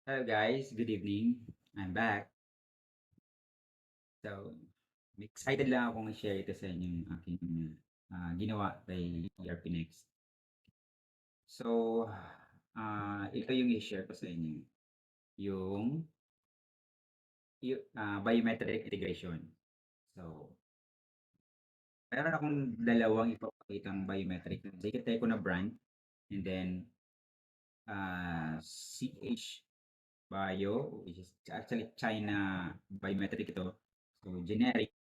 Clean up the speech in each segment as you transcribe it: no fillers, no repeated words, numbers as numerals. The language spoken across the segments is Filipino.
Hello guys, good evening. I'm back. So, excited lang akong i-share ito sa inyo yung aking ginawa kay ERP Next. So, ito yung i-share ko sa inyo. Yung biometric integration. So, meron akong dalawang ipapakitang biometric. Sige ko na brand and then CH Bio, which is actually China biometric ito. So, generic.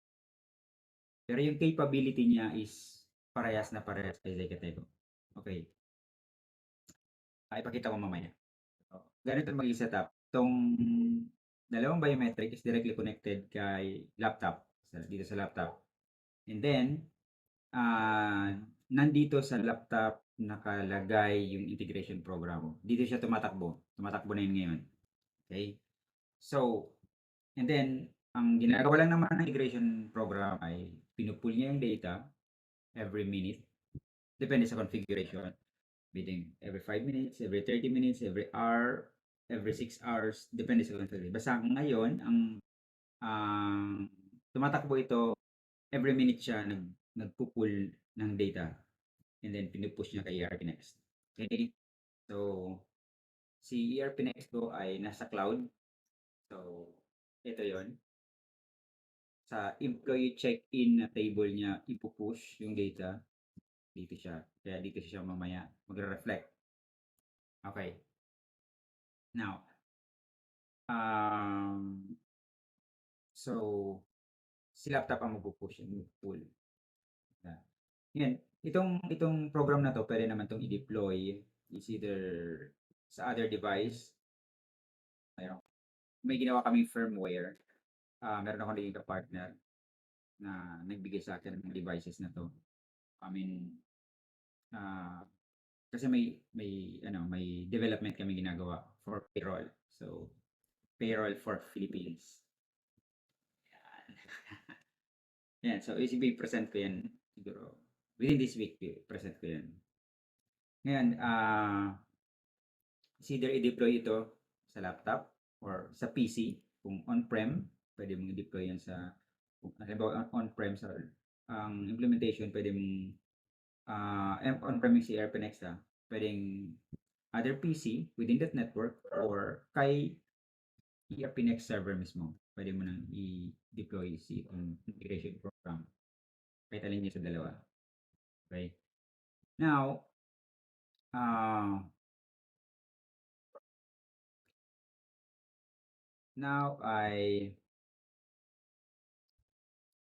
Pero yung capability niya is parehas na parehas kay Zeketeco. Okay, ipakita ko mamaya. So, ganito maging setup. Itong dalawang biometric is directly connected kay laptop, dito sa laptop. And then, nandito sa laptop nakalagay yung integration program. Dito siya tumatakbo. Tumatakbo na yun ngayon. Okay? So, and then, ang ginagawa lang naman ng integration program ay pinupull niya yung data every minute. Depende sa configuration. Meeting every 5 minutes, every 30 minutes, every hour, every 6 hours, depende sa configuration. Basta ngayon, ang tumatakbo ito, every minute siya nagpo-pull ng data and then pinupush niya kay ERP Next. Okay? So, si ERP Next ko ay nasa cloud. So, ito yon. Sa employee check-in na table niya, ipupush yung data. Dito siya. Kaya dito siya mamaya magre-reflect. Okay. Now, so, si laptop ang magpo-push and pull. Yan. Itong program na to, pwede naman itong i-deploy. It's either sa other device. Mayroon, may ginawa kaming firmware. Meron ako naging partner na nagbigay sa akin ng devices na to. I mean, kasi may development kami ginagawa for payroll. So, payroll for Philippines. Yan. So, present ko yan siguro. Within this week, present ko yan. Ngayon, it's either i-deploy ito sa laptop or sa PC. Kung on-prem, pwede mong i-deploy yan sa, kung halimbawa on-prem sa ang implementation, pwede mong on-prem yung si AirPnext pwedeng other PC within that network or kay ERPnext server mismo. Pwede mo nang i-deploy si integration program. Kahit alin niya sa dalawa. Okay? Now, ay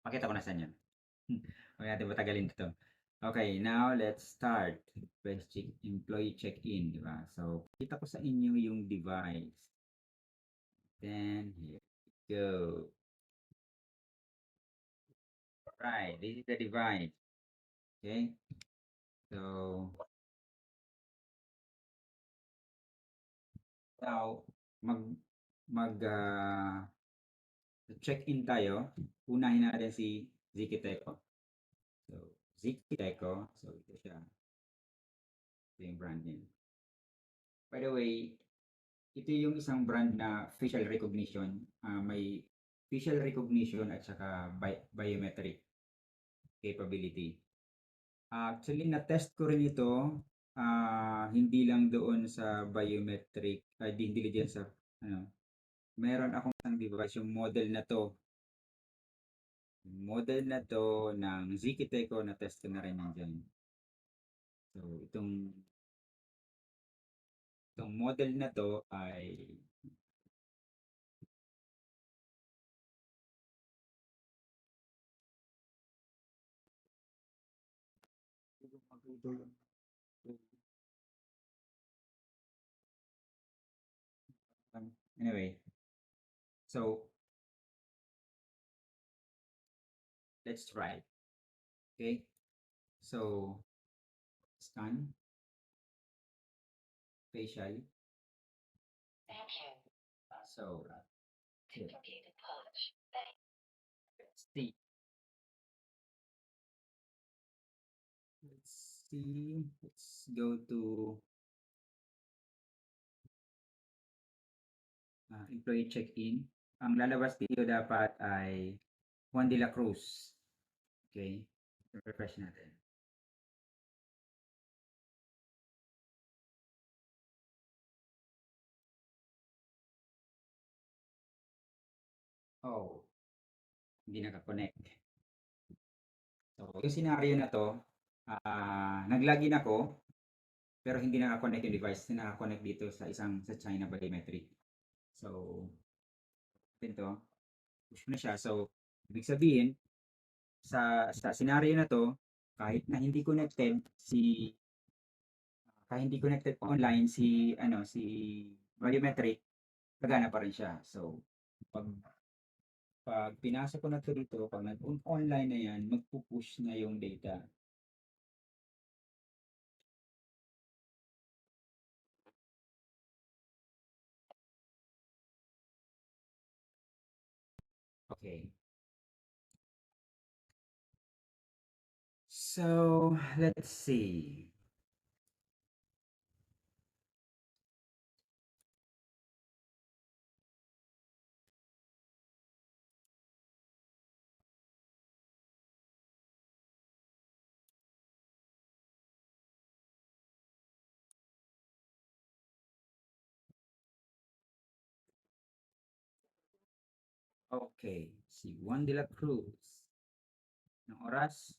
pakita ko na sa inyo. Huwag natin patagalin ito. Okay, now let's start. Press employee check-in, di ba? So, kita ko sa inyo yung device. Then, here we go. Alright, this is the device. Okay? So, now, check-in tayo. Unahin natin si Zikiteco. So, Zikiteco. So, ito siya. Ito yung brand name. By the way, ito yung isang brand na facial recognition. May facial recognition at saka biometric capability. Actually, na-test ko rin ito. Hindi lang doon sa biometric, hindi din sa, ano, meron akong isang device, yung model na to. Model na to ng Zikiteco, na-test ko na rin yan dyan. So, itong model na to ay anyway, so let's try. Okay, so scan facial. So here, let's see. Let's go to employee check-in. Ang lalabas dito dapat ay Juan de la Cruz. Okay? Refresh natin. Oh, hindi nakakonect. So, yung scenario na to, nag-login ako, pero hindi nakakonect yung device. Nakakonect dito sa sa China Biometric. So, ito, push na siya. So, ibig sabihin, sa scenario na to, kahit na hindi connected kahit hindi connected online si biometric, gagana pa rin siya. So, pag pag pinasok ko na to dito, pag nag-online na yan, magpupush na yung data. Okay. So, let's see. Okay, si Juan de la Cruz. Ng oras?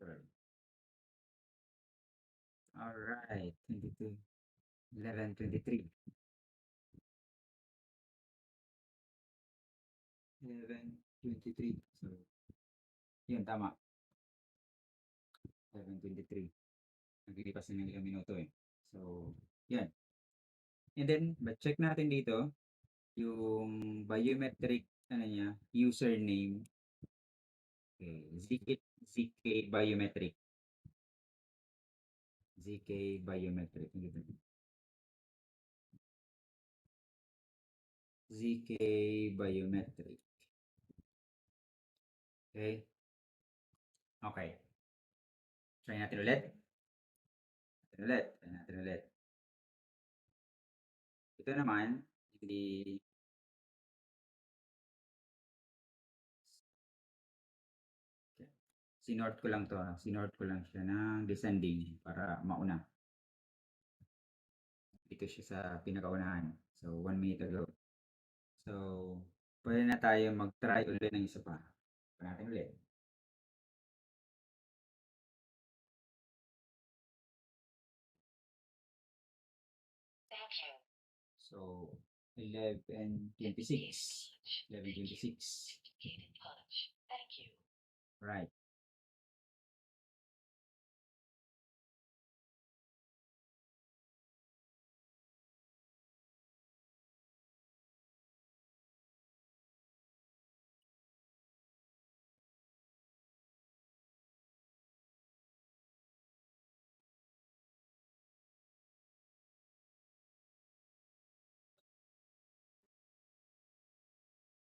Sure. Alright, 22, 11:23. 11:23. So, yun, tama. 11:23. Naglilipas na ng ilang minuto eh. So, yan. And then, check natin dito yung biometric niya, username. Okay, ZK Biometric. ZK Biometric. ZK Biometric. Okay. Okay. Try natin ulit. Try natin ulit. Ito naman, hindi sinort ko lang to. Sinort ko lang siya ng descending para mauna. Dito siya sa pinakaunahan. So, 1 minute ago. So, pwede na tayo mag-try ulit ng isa pa. Try natin ulit. So, 11:26. 11:26. Right.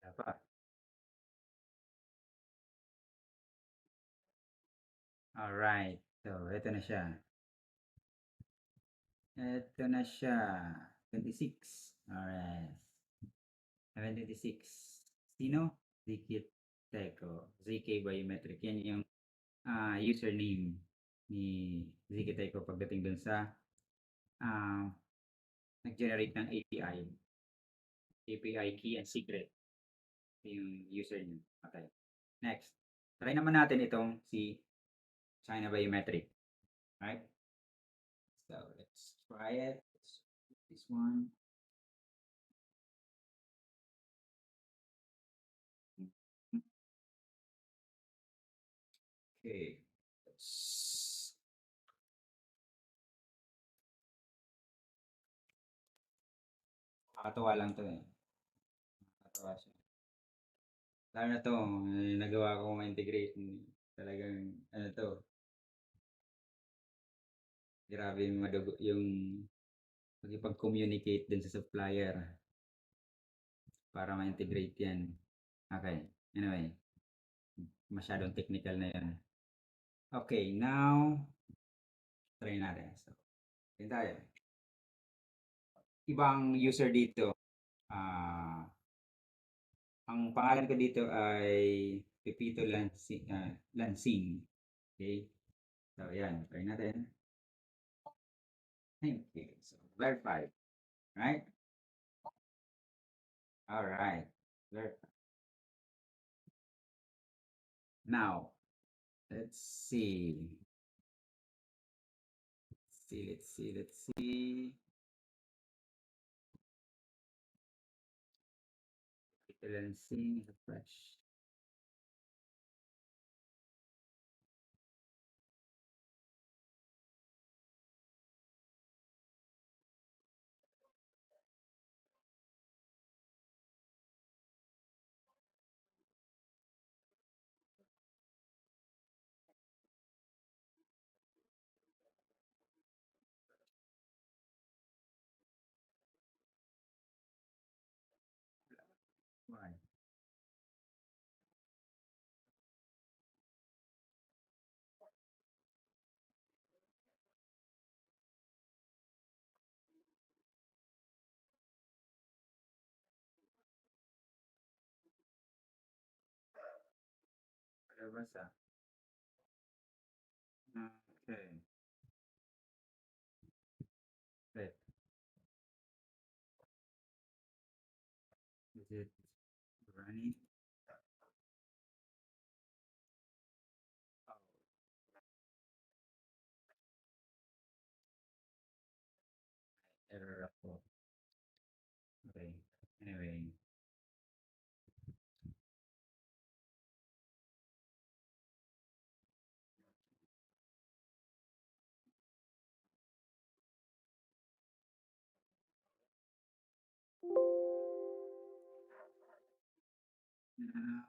Dapat. Alright. So, ito na siya. Ito na siya. 26. Alright. 11:26. Sino? Zikit Teco. ZK Biometric. Yan yung username ni Zikit Teco pagdating dun sa uh, nag-generate ng API. API key and secret. Yung username. Okay. Next. Try naman natin itong si China Biometric. Right? So, let's try it. Let's put this one. Okay. Let's Nakakatuwa lang to eh. Nakakatuwa siya. Lalo na to, nagawa ko ma-integrate. Talagang, ano to, grabe yung madugo, yung magipag-communicate din sa supplier para ma-integrate yan. Okay, anyway, masyadong technical na yan. Okay, now, try natin. So, yun tayo. ibang user dito. Ah, ang pangalan ko dito ay Pepito Lansing. Okay? So, yan. Try natin. Thank you. So, verified. Right? All right. Verified. Now, let's see. Let's see. Pepito Lansing, refresh. Why? Wala basa. Okay. Wait. Is it running? Oh, error ako. Okay. Anyway. Now,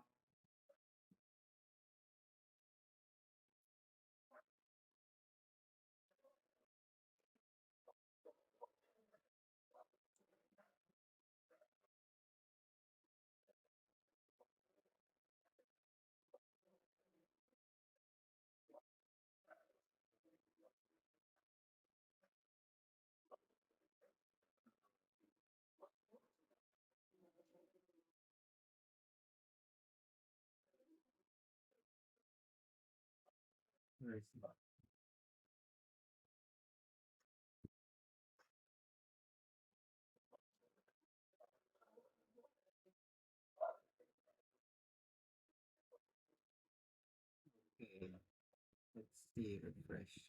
where is it? Okay. Let's see. Refresh.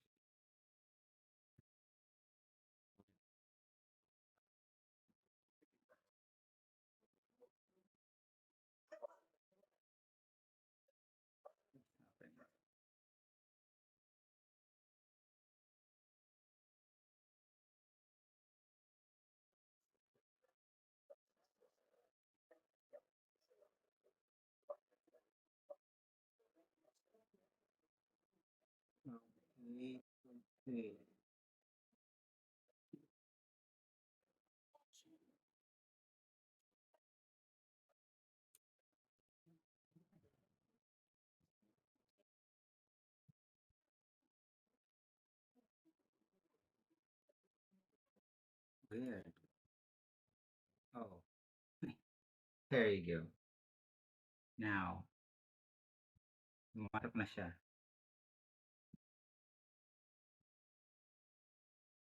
Okay. Okay. Okay. Weird. Oh, there you go. Now, lumatak na siya.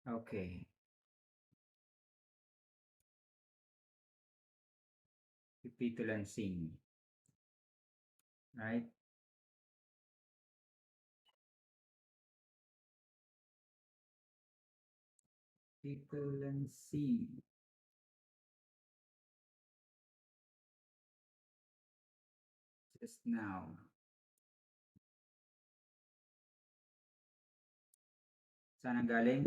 Okay. Pipito Lansing. Right? Pipito Lansing. Just now. Saan ang galing?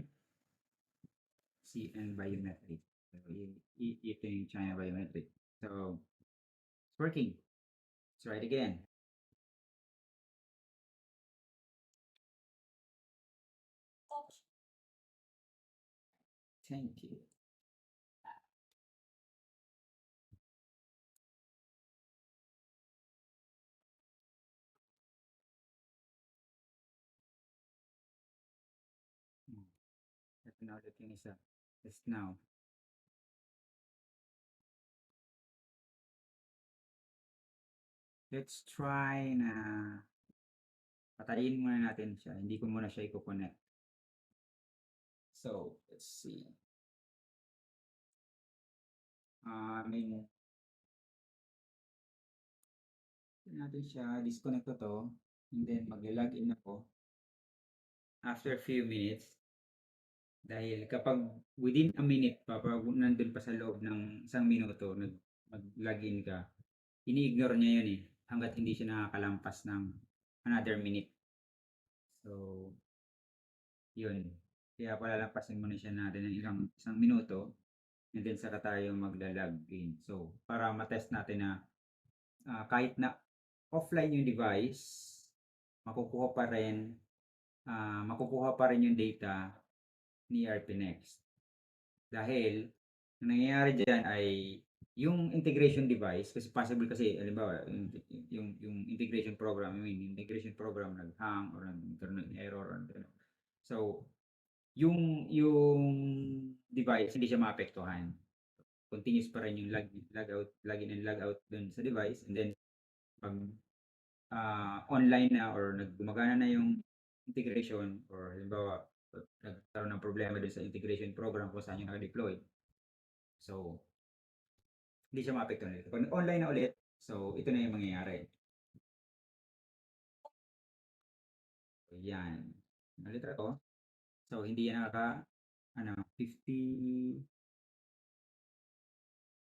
CN Biometric. So, ito yung China Biometric. So, it's working. Let's try it again. Thank you. Ito na ulit yung isa. Just now. let's try na patayin muna natin siya. Hindi ko muna siya i-connect. So, let's see. Natin siya, disconnect ko to, and then mag-login ako after a few minutes. Dahil kapag within a minute pa, pag nandun pa sa loob ng isang minuto, mag-login ka, ini-ignore niya yun eh, hanggat hindi siya nakakalampas ng another minute. So, yun. Kaya palalampasin muna siya natin ng isang minuto, and then saka tayo magla-login. So, para matest natin na kahit na offline yung device, makukuha pa rin yung data ni RPNext. Dahil, ang nangyayari dyan ay yung integration device, kasi possible kasi, halimbawa, yung integration program, integration program nag-hang or nagkaroon ng error. So, yung device, hindi siya maapektuhan. Continuous pa rin yung login and log out dun sa device, and then, pag online na or gumagana na yung integration, or halimbawa nagkaroon ng problema din sa integration program kung saan yung naka-deploy. So, hindi siya maapektuhan ulit. Pag online na ulit, so ito na yung mangyayari. So, yan. Nalitra ko. So, hindi yan 50,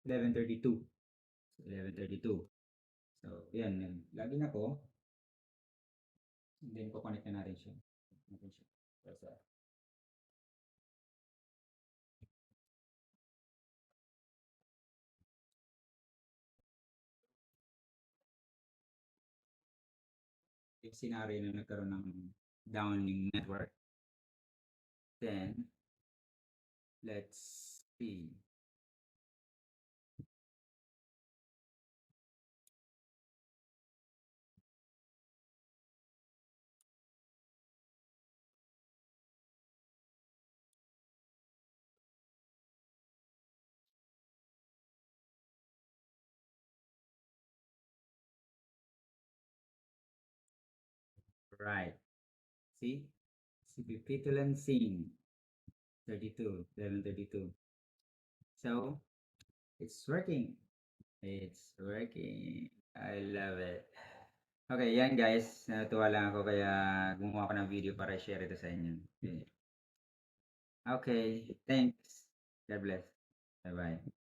11:32. 11:32. So, yan. Login ako. And then, kukonect na natin siya. Yung scenario na nagkaroon ng down yung network. Then, let's see. Right. See? Si Pipito Lansing. 32. 11:32. So, it's working. It's working. I love it. Okay, yan guys. Natuwa lang ako kaya gumawa ko ng video para share ito sa inyo. Okay, thanks. God bless. Bye-bye.